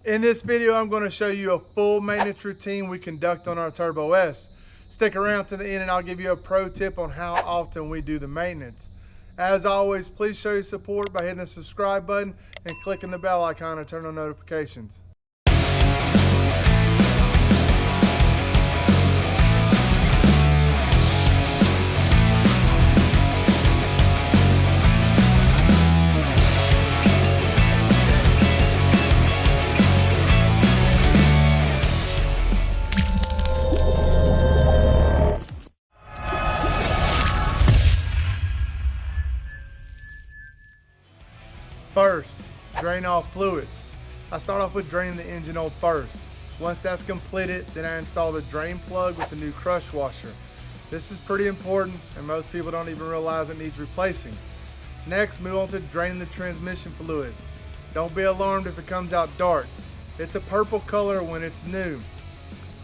In this video, I'm going to show you a full maintenance routine we conduct on our Turbo S. Stick around to the end and I'll give you a pro tip on how often we do the maintenance. As always, please show your support by hitting the subscribe button and clicking the bell icon to turn on notifications. First, drain off fluids. I start off with draining the engine oil first. Once that's completed, then I install the drain plug with the new crush washer. This is pretty important and most people don't even realize it needs replacing. Next, move on to draining the transmission fluid. Don't be alarmed if it comes out dark. It's a purple color when it's new.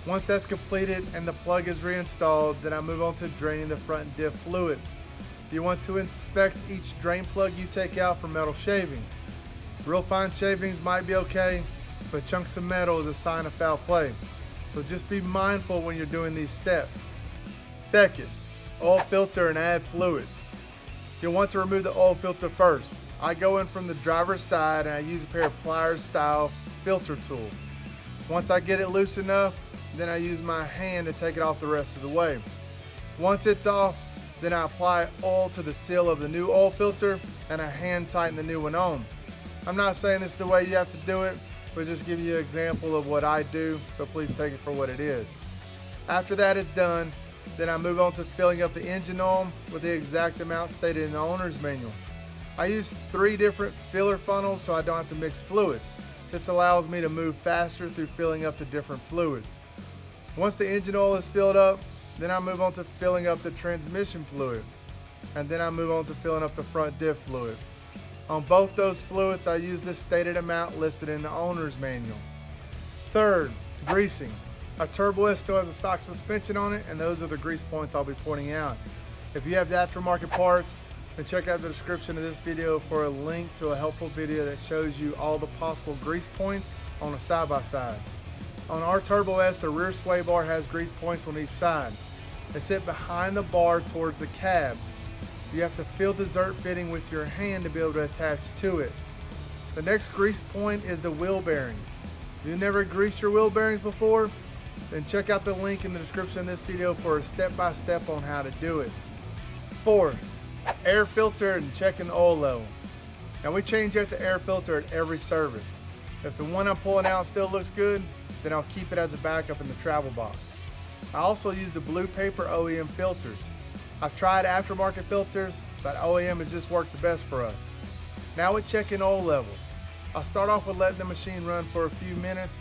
Once that's completed and the plug is reinstalled, then I move on to draining the front diff fluid. You want to inspect each drain plug you take out for metal shavings. Real fine shavings might be okay, but chunks of metal is a sign of foul play. So just be mindful when you're doing these steps. Second, oil filter and add fluids. You'll want to remove the oil filter first. I go in from the driver's side and I use a pair of Polaris style filter tools. Once I get it loose enough, then I use my hand to take it off the rest of the way. Once it's off, then I apply oil to the seal of the new oil filter and I hand tighten the new one on. I'm not saying this is the way you have to do it, but just give you an example of what I do, so please take it for what it is. After that is done, then I move on to filling up the engine oil with the exact amount stated in the owner's manual. I use 3 different filler funnels so I don't have to mix fluids. This allows me to move faster through filling up the different fluids. Once the engine oil is filled up, then I move on to filling up the transmission fluid. And then I move on to filling up the front diff fluid. On both those fluids, I use the stated amount listed in the owner's manual. Third, greasing. Our Turbo S still has a stock suspension on it, and those are the grease points I'll be pointing out. If you have the aftermarket parts, then check out the description of this video for a link to a helpful video that shows you all the possible grease points on a side-by-side. On our Turbo S, the rear sway bar has grease points on each side. They sit behind the bar towards the cab. You have to feel the zert fitting with your hand to be able to attach to it. The next grease point is the wheel bearings. If you've never greased your wheel bearings before, then check out the link in the description of this video for a step-by-step on how to do it. Fourth, air filter and checking the oil level. Now we change out the air filter at every service. If the one I'm pulling out still looks good, then I'll keep it as a backup in the travel box. I also use the blue paper OEM filters. I've tried aftermarket filters, but OEM has just worked the best for us. Now we're checking oil levels. I'll start off with letting the machine run for a few minutes,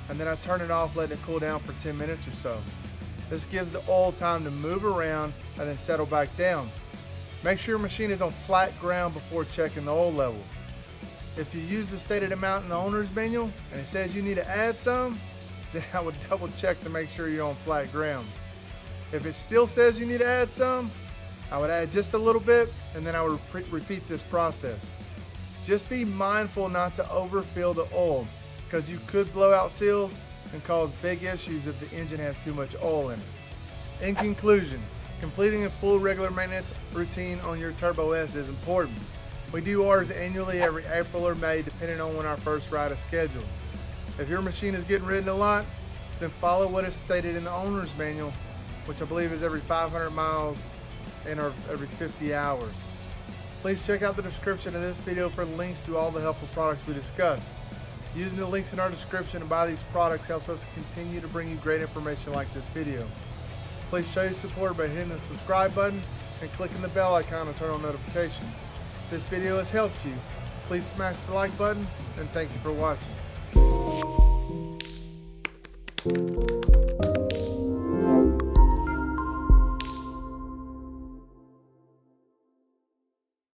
and then I turn it off, letting it cool down for 10 minutes or so. This gives the oil time to move around and then settle back down. Make sure your machine is on flat ground before checking the oil levels. If you use the stated amount in the owner's manual and it says you need to add some, then I would double check to make sure you're on flat ground. If it still says you need to add some, I would add just a little bit and then I would repeat this process. Just be mindful not to overfill the oil because you could blow out seals and cause big issues if the engine has too much oil in it. In conclusion, completing a full regular maintenance routine on your Turbo S is important. We do ours annually every April or May depending on when our first ride is scheduled. If your machine is getting ridden a lot, then follow what is stated in the owner's manual, which I believe is every 500 miles and every 50 hours. Please check out the description of this video for links to all the helpful products we discussed. Using the links in our description to buy these products helps us continue to bring you great information like this video. Please show your support by hitting the subscribe button and clicking the bell icon to turn on notifications. If this video has helped you, please smash the like button and thank you for watching.